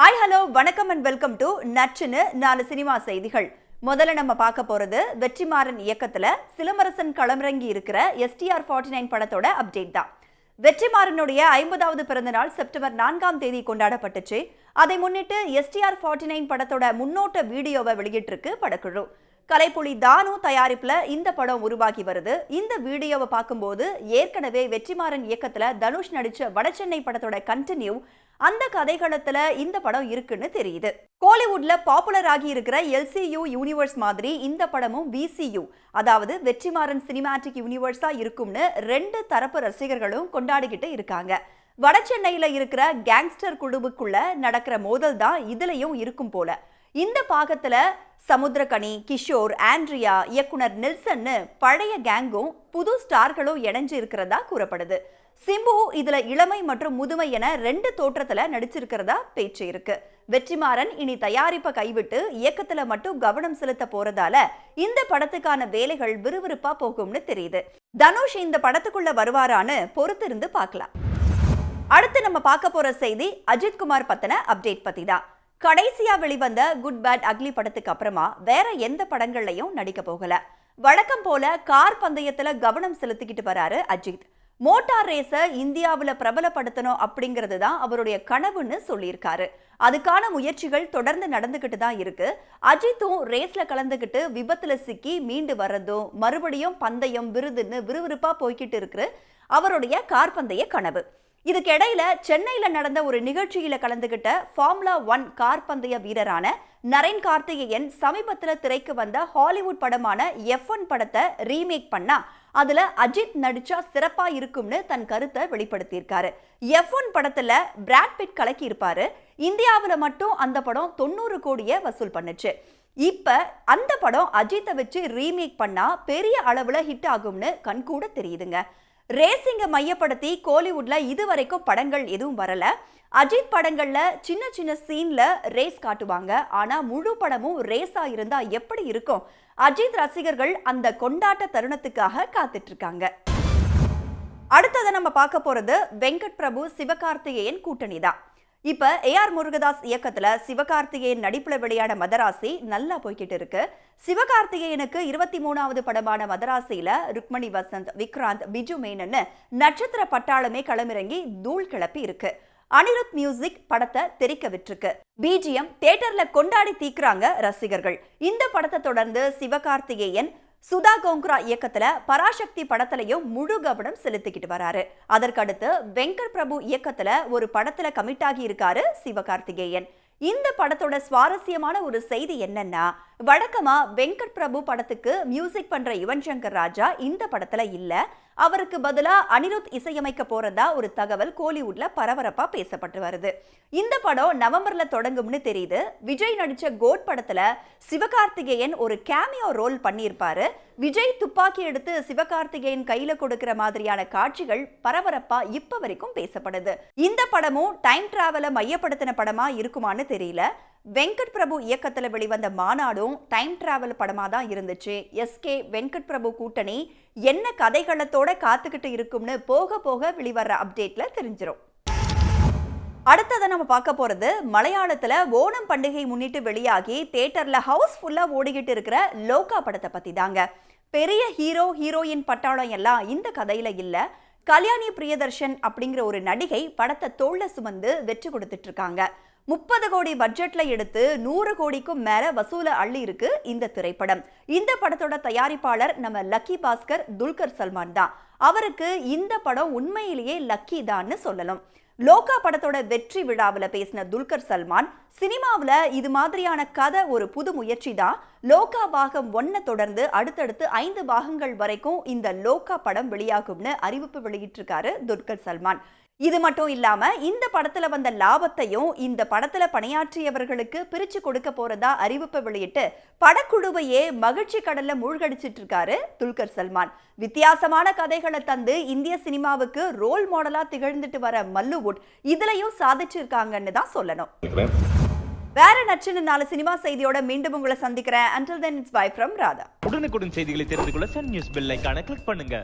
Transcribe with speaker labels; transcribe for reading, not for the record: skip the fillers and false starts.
Speaker 1: Hi hello வணக்கம் and welcome to நச்சுன்னு 4 cinema செய்திகள். முதல்ல நம்ம பார்க்க போறது வெற்றிமாறன் இயக்கத்துல சிலம்பரசன் களமிறங்கி இருக்கிற STR49 படத்தோட அப்டேட் தான். வெற்றிமாறனுடைய 50வது பிறந்த நாள் செப்டம்பர் 4ஆம் தேதி கொண்டாடப்பட்டுச்சு. அதை முன்னிட்டு STR49 படத்தோட முன்னோட்ட வீடியோவை வெளியிட்டிருக்கு படக்குழு. கலைப்புலி தானு தயாரிப்புல இந்த படம் உருவாகி வருது. இந்த வீடியோவை பார்க்கும்போது ஏற்கனவே வெற்றிமாறன் இயக்கத்துல தனுஷ் நடிச்ச வடசென்னை படத்தோட கண்டினியூ அந்த கதைகளத்துல இந்த படம் இருக்குன்னு தெரியுது. கோலிவுட்ல பாப்புலர் ஆகி இருக்கிற LCU யூனிவர்ஸ் மாதிரி இந்த படமும் VCU, அதாவது வெற்றிமாறன் சினிமாட்டிக் யூனிவர்ஸா இருக்கும்னு 2 தரப்பு ரசிகர்களும் கொண்டாடிக்கிட்டு இருக்காங்க. வடசென்னையில இருக்கிற கேங்ஸ்டர் குழுவுக்குள்ள நடக்கிற மோதல் தான் இதுலயும் இருக்கும் போல. இந்த பாகத்துல சமுத்திரகனி, கிஷோர், ஆண்ட்ரியா, இயக்குனர் நெல்சன்னு பழைய கேங்கும் புது ஸ்டார்களும் இணைஞ்சு இருக்கிறதா கூறப்படுது. சிம்பு இதுல இளமை மற்றும் முதுமை என 2 தோற்றத்துல நடிச்சிருக்கிறதா பேச்சு இருக்கு. வெற்றிமாறன் இனி தயாரிப்பை கைவிட்டு இயக்கத்துல மட்டும் கவனம் செலுத்த போறதால இந்த படத்துக்கான வேலைகள் விறுவிறுப்பா போகும்னு தெரியுது. தனுஷ் இந்த படத்துக்குள்ள வருவாரான்னு பொறுத்திருந்து பார்க்கலாம். அடுத்து நம்ம பார்க்க போற செய்தி அஜித்குமார் பத்தின அப்டேட் பத்தி தான். கடைசியா வெளிவந்த குட் பேட் அக்லி படத்துக்கு அப்புறமா வேற எந்த படங்கள்லயும் நடிக்க போகல. வழக்கம் போல கார் பந்தயத்துல கவனம் செலுத்திக்கிட்டு வராரு அஜித். மோட்டார் ரேஸை இந்தியாவில் பிரபலப்படுத்தணும் அப்படிங்கிறது தான் அவருடைய கனவுன்னு சொல்லியிருக்காரு. அதுக்கான முயற்சிகள் தொடர்ந்து நடந்துகிட்டு தான் இருக்கு. அஜித்தும் ரேஸ்ல கலந்துகிட்டு விபத்துல சிக்கி மீண்டு வர்றதும் மறுபடியும் பந்தயம் விருதுன்னு விறுவிறுப்பா போய்கிட்டு இருக்கு அவருடைய கார் பந்தய கனவு. இதுக்கு இடையில சென்னையில நடந்த ஒரு நிகழ்ச்சியில கலந்துகிட்ட ஃபார்முலா 1 கார் பந்தய வீரரான நரேன் கார்த்திகேயன் சமீபத்தில் திரைக்கு வந்த ஹாலிவுட் படமான F1 படத்தை ரீமேக் பண்ணா அதுல அஜித் நடிச்சா சிறப்பா இருக்கும்னு தன் கருத்தை வெளிப்படுத்தியிருக்காரு. F1 படத்துல பிராட் பிட் கலக்கி இருப்பாரு. இந்தியாவில் மட்டும் அந்த படம் 90 கோடியை வசூல் பண்ணுச்சு. இப்ப அந்த படம் அஜித்தை வச்சு ரீமேக் பண்ணா பெரிய அளவுல ஹிட் ஆகும்னு கண்கூட தெரியுதுங்க. ரேசிங்கை மையப்படுத்தி கோலிவுட்ல இதுவரைக்கும் படங்கள் எதுவும் வரல. அஜித் படங்கள்ல சின்ன சின்ன சீன்ல ரேஸ் காட்டுவாங்க. ஆனா முழு படமும் ரேஸா இருந்தா எப்படி இருக்கும்? அஜித் ரசிகர்கள் அந்த கொண்டாட்ட தருணத்துக்காக காத்துட்டு இருக்காங்க. அடுத்ததை நம்ம பார்க்க போறது வெங்கட் பிரபு சிவகார்த்திகேயன் கூட்டணி தான். இப்ப AR முருகதாஸ் இயக்கத்துல சிவகார்த்திகேயன் நடிப்புல வெளியான மதராசி நல்லா போய்கிட்டு இருக்கு. சிவகார்த்திகேயனுக்கு 23வது படமான மதராசியில ருக்மணி வசந்த், விக்ராந்த், பிஜு மேனன்னு நட்சத்திர பட்டாளமே களமிறங்கி தூள் கிளப்பி இருக்கு. அனிருத் மியூசிக் படத்தை தெரிக்க விட்டுருக்கு. BGM தியேட்டர்ல கொண்டாடி தீக்குறாங்க ரசிகர்கள். இந்த படத்தை தொடர்ந்து சிவகார்த்திகேயன் சுதா கோங்க்ரா இயக்கத்துல பராசக்தி படத்திலையும் முழு கவனம் செலுத்திக்கிட்டு வராரு. அதற்கடுத்து வெங்கட் பிரபு இயக்கத்துல ஒரு படத்துல கமிட் ஆகி இருக்காரு சிவகார்த்திகேயன். இந்த படத்தோட சுவாரஸ்யமான ஒரு செய்தி என்னன்னா, வழக்கமா வெங்கட் பிரபு படத்துக்கு மியூசிக் பண்ற யுவன் சங்கர் ராஜா இந்த படத்துல இல்ல. அவருக்கு பதிலா அனிருத் இசையமைக்க போறதா ஒரு தகவல் கோலிவுட்ல பரபரப்பா பேசப்பட்டு வருது. இந்த படம் நவம்பர்ல தொடங்கும்னு தெரியுது. விஜய் நடிச்ச கோட் படத்துல சிவகார்த்திகேயன் ஒரு கேமியோ ரோல் பண்ணியிருப்பாரு. விஜய் துப்பாக்கி எடுத்து சிவகார்த்திகேயன் கையில கொடுக்கிற மாதிரியான காட்சிகள் பரபரப்பா இப்ப வரைக்கும் பேசப்படுது. இந்த படமும் டைம் டிராவலை மையப்படுத்தின படமா இருக்குமான்னு தெரியல. வெங்கட் பிரபு இயக்கத்துல வெளிவந்த மாநாடும் டைம் டிராவல் படமா தான் இருந்துச்சு. SK வெங்கட் பிரபு கூட்டணி என்ன கதைகளத்தோட காத்துக்கிட்டு இருக்கும்னு போக போக வெளிவர அப்டேட்ல தெரிஞ்சிடும். அடுத்ததை நம்ம பார்க்க போறது மலையாளத்துல ஓணம் பண்டிகை முன்னிட்டு வெளியாகி தியேட்டர்ல ஹவுஸ்ஃபுல்லா ஓடிக்கிட்டு இருக்கிற லோகா படத்தை பத்தி தாங்க. பெரிய ஹீரோ ஹீரோயின் பட்டாளம் எல்லாம் இந்த கதையில இல்ல. கல்யாணி பிரியதர்ஷன் அப்படிங்கிற ஒரு நடிகை படத்தை தோள்ல சுமந்து வெற்றி கொடுத்துட்டு இருக்காங்க. 30 கோடி பட்ஜெட்ல எடுத்து 100 கோடிக்கும் மேல வசூல அள்ளி இருக்கு இந்த திரைப்படம். இந்த படத்தோட தயாரிப்பாளர் நம்ம லக்கி பாஸ்கர் துல்கர் சல்மான் தான். அவருக்கு இந்த படம் உண்மையிலேயே லக்கி தான்னு சொல்லணும். லோகா படத்தோட வெற்றி விழாவில் பேசின துல்கர் சல்மான், சினிமாவில் இது மாதிரியான கதை ஒரு புது முயற்சி தான். லோகா பாகம் 1 தொடர்ந்து அடுத்தடுத்து 5 பாகங்கள் வரைக்கும் இந்த லோகா படம் வெளியாகும்னு அறிவிப்பு வெளியிட்டிருக்காரு துல்கர் சல்மான். இது மட்டும் இல்லாம இந்த படத்துல வந்த லாபத்தையும் இந்த படத்துல பணியாற்றியவர்களுக்கு பிரிச்சு கொடுக்க போறதா அறிவிப்பு வெளியிட்டு படக்குழுவையே மகிழ்ச்சி கடல்ல மூழ்கடிச்சிட்டு இருக்காரு துல்கர் சல்மான். வித்தியாசமான கதைகளை தந்து இந்திய சினிமாவுக்கு ரோல் மாடலா திகழ்ந்துட்டு வர மல்லுவுட் இதுலயும் சாதிச்சிருக்காங்கன்னு தான் சொல்லணும். வேற நச்சுன்னு 4 சினிமா செய்தியோட மீண்டும் உங்களை சந்திக்கிறேன். Until then, it's bye from Radha.
Speaker 2: உடனுக்குடன் செய்திகளை தெரிந்து கொள்ள சன் நியூஸ் பெல் ஐகானை கிளிக் பண்ணுங்க.